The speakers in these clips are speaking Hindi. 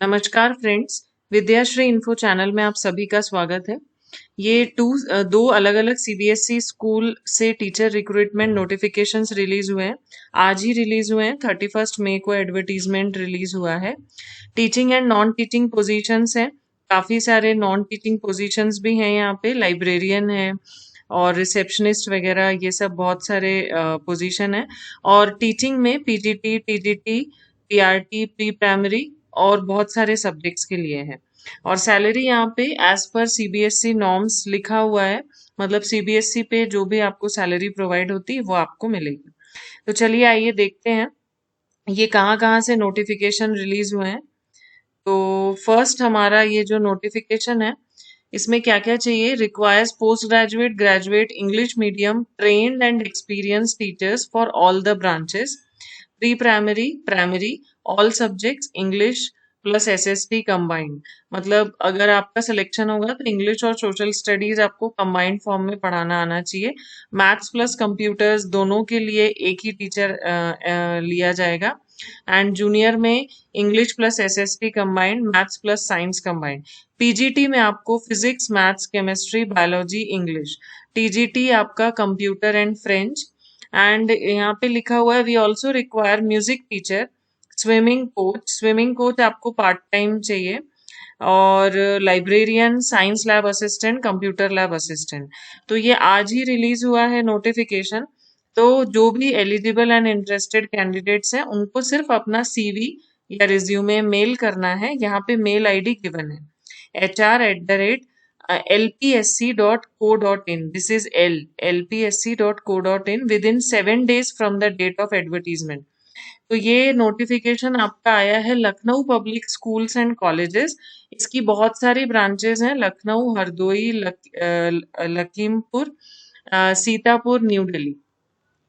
नमस्कार फ्रेंड्स, विद्याश्री इन्फो चैनल में आप सभी का स्वागत है। ये दो अलग-अलग सीबीएसई स्कूल से टीचर रिक्रूटमेंट नोटिफिकेशंस रिलीज हुए हैं। आज ही रिलीज हुए हैं, 31 मई को एडवर्टीजमेंट रिलीज हुआ है। Teaching and non teaching positions हैं, काफी सारे नॉन टीचिंग पोजीशंस भी हैं यहाँ पे, लाइब्रेरियन है और रिसेप्शनिस्ट वगैरह ये सब बहुत सारे पोजीशन है। और टीचिंग में PGT, TGT, PRT, pre primary और बहुत सारे सब्जेक्ट्स के लिए है। और सैलरी यहाँ पे एज पर सीबीएसई नॉर्म्स लिखा हुआ है, मतलब सीबीएसई पे जो भी आपको सैलरी प्रोवाइड होती है वो आपको मिलेगी। तो चलिए आइए देखते हैं ये कहाँ कहाँ से नोटिफिकेशन रिलीज हुए हैं। तो फर्स्ट हमारा ये जो नोटिफिकेशन है इसमें क्या क्या चाहिए। Requires post graduate, graduate English medium trained and experience teachers for all the branches, pre primary, primary, all subjects English plus SST combined. मतलब अगर आपका सिलेक्शन होगा तो इंग्लिश और सोशल स्टडीज आपको कंबाइंड फॉर्म में पढ़ाना आना चाहिए। मैथ्स प्लस कंप्यूटर्स दोनों के लिए एक ही टीचर लिया जाएगा। एंड जूनियर में English plus SST combined, maths plus science combined. PGT में आपको physics, maths, chemistry, biology, English. TGT आपका कंप्यूटर एंड फ्रेंच। एंड यहाँ पे लिखा हुआ है we also require music teacher, swimming coach आपको पार्ट टाइम चाहिए, और librarian, science lab assistant, computer lab assistant. तो ये आज ही रिलीज हुआ है नोटिफिकेशन। तो जो भी एलिजिबल एंड इंटरेस्टेड कैंडिडेट्स हैं उनको सिर्फ अपना सीवी या रिज्यूमे मेल करना है। यहाँ पे मेल आईडी गिवन है HR@lpsc.co.in। This is lpsc.co.in within 7 days from the date of advertisement. तो ये नोटिफिकेशन आपका आया है Lucknow public schools and colleges. इसकी बहुत सारी ब्रांचेस हैं, लखनऊ, हरदोई, लखीमपुर, सीतापुर, न्यू दिल्ली।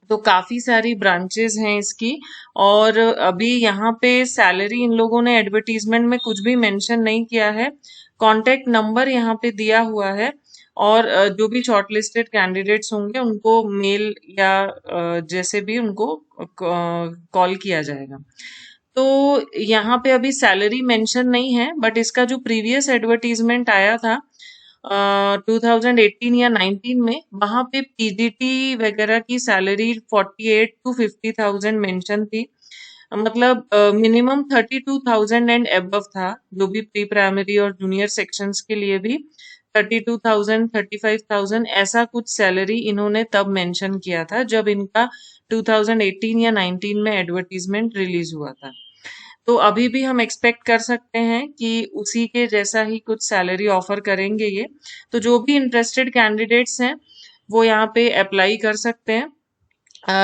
तो काफी सारी ब्रांचेस हैं इसकी। और अभी यहाँ पे सैलरी इन लोगों ने एडवर्टीजमेंट में कुछ भी मेंशन नहीं किया है। कॉन्टेक्ट नंबर यहाँ पे दिया हुआ है। और जो भी शॉर्टलिस्टेड कैंडिडेट्स होंगे उनको मेल या जैसे भी उनको कॉल किया जाएगा। तो यहाँ पे अभी सैलरी मेंशन नहीं है, बट इसका जो प्रीवियस एडवर्टीजमेंट आया था 2018 या 19 में, वहां पे पीजीटी वगैरह की सैलरी 48 to 50,000 मेंशन थी। मतलब मिनिमम 32,000 एंड अबव था। जो भी प्री प्राइमरी और जूनियर सेक्शंस के लिए भी 32,000, 35,000 ऐसा कुछ सैलरी इन्होंने तब मेंशन किया था जब इनका 2018 या 19 में एडवर्टीजमेंट रिलीज हुआ था। तो अभी भी हम एक्सपेक्ट कर सकते हैं कि उसी के जैसा ही कुछ सैलरी ऑफर करेंगे ये। तो जो भी इंटरेस्टेड कैंडिडेट्स हैं वो यहाँ पे अप्लाई कर सकते हैं।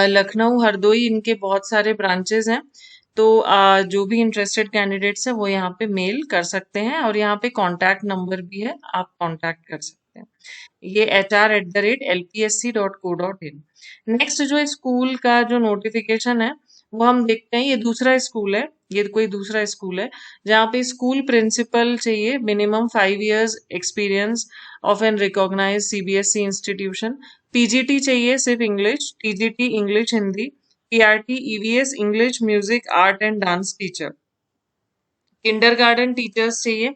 लखनऊ, हरदोई इनके बहुत सारे ब्रांचेस हैं। तो जो भी इंटरेस्टेड कैंडिडेट्स हैं वो यहाँ पे मेल कर सकते हैं, और यहाँ पे कॉन्टैक्ट नंबर भी है, आप कॉन्टैक्ट कर सकते हैं। ये HR@lpsc.co.in। नेक्स्ट जो स्कूल का जो नोटिफिकेशन है वो हम देखते हैं। ये दूसरा स्कूल है, ये कोई दूसरा स्कूल है जहाँ पे स्कूल प्रिंसिपल चाहिए, मिनिमम 5 years experience of an recognise CBSE institution. PGT चाहिए सिर्फ English, TGT English Hindi, PRT EVS English music art and dance teacher. Kindergarten teachers चाहिए।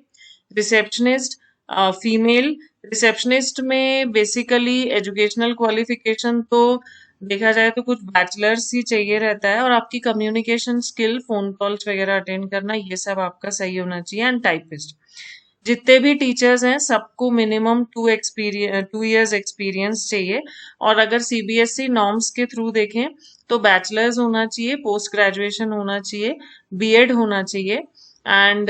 Receptionist female. रिसेप्शनिस्ट में बेसिकली एजुकेशनल क्वालिफिकेशन तो देखा जाए तो कुछ बैचलर्स ही चाहिए रहता है, और आपकी कम्युनिकेशन स्किल, फोन कॉल्स वगैरह अटेंड करना, ये सब आपका सही होना चाहिए। And typist. जितने भी टीचर्स हैं सबको मिनिमम 2 years एक्सपीरियंस चाहिए। और अगर सीबीएसई नॉर्म्स के थ्रू देखें तो बैचलर्स होना चाहिए, पोस्ट ग्रेजुएशन होना चाहिए, बीएड होना चाहिए। एंड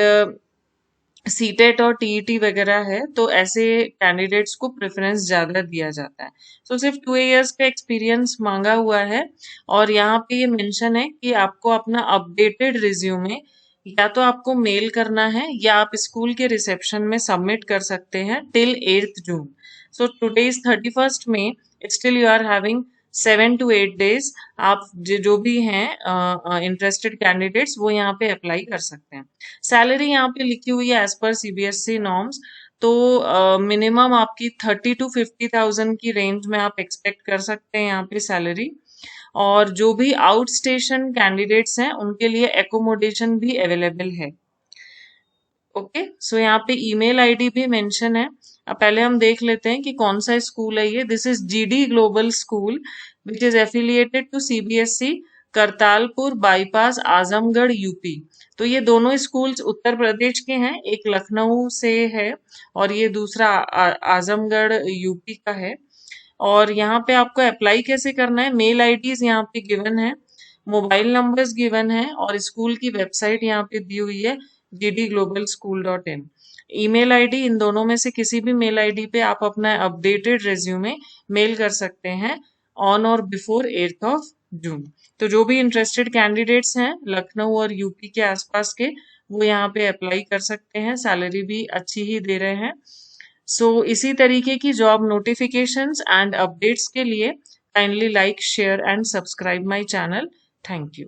सीटेट और टीईटी वगैरह है तो ऐसे कैंडिडेट्स को प्रेफरेंस ज्यादा दिया जाता है। तो सिर्फ 2 years का एक्सपीरियंस मांगा हुआ है। और यहाँ पे ये मेंशन है कि आपको अपना अपडेटेड रिज्यूमे या तो आपको मेल करना है या आप स्कूल के रिसेप्शन में सबमिट कर सकते हैं till 8th June. So today is 31st May, still you are having 7 to 8 days। आप जो भी हैं इंटरेस्टेड कैंडिडेट्स वो यहाँ पे अप्लाई कर सकते हैं। सैलरी यहाँ पे लिखी हुई है एज पर सीबीएसई नॉर्म्स। तो मिनिमम आपकी 30 to 50,000 की रेंज में आप एक्सपेक्ट कर सकते हैं यहाँ पे सैलरी। और जो भी आउट स्टेशन कैंडिडेट्स हैं उनके लिए एकोमोडेशन भी अवेलेबल है। ओके, सो यहाँ पे ईमेल आईडी भी मेंशन है। अब पहले हम देख लेते हैं कि कौन सा स्कूल है ये। This is GD global school which is affiliated to CBSE Kartalpur bypass Azamgarh UP. तो ये दोनों स्कूल्स उत्तर प्रदेश के हैं, एक लखनऊ से है और ये दूसरा आजमगढ़ यूपी का है। और यहाँ पे आपको अप्लाई कैसे करना है, मेल आईडीज यहाँ पे गिवन है, मोबाइल नंबर्स गिवन है और स्कूल की वेबसाइट यहाँ पे दी हुई है gdglobalschool.in। ईमेल आईडी इन दोनों में से किसी भी मेल आईडी पे आप अपना अपडेटेड रेज्यूमे मेल कर सकते हैं ऑन और बिफोर 8th ऑफ जून। तो जो भी इंटरेस्टेड कैंडिडेट्स हैं लखनऊ और यूपी के आसपास के, वो यहाँ पे अप्लाई कर सकते हैं, सैलरी भी अच्छी ही दे रहे हैं। सो इसी तरीके की जॉब नोटिफिकेशंस एंड अपडेट्स के लिए kindly like share and subscribe my channel. Thank you.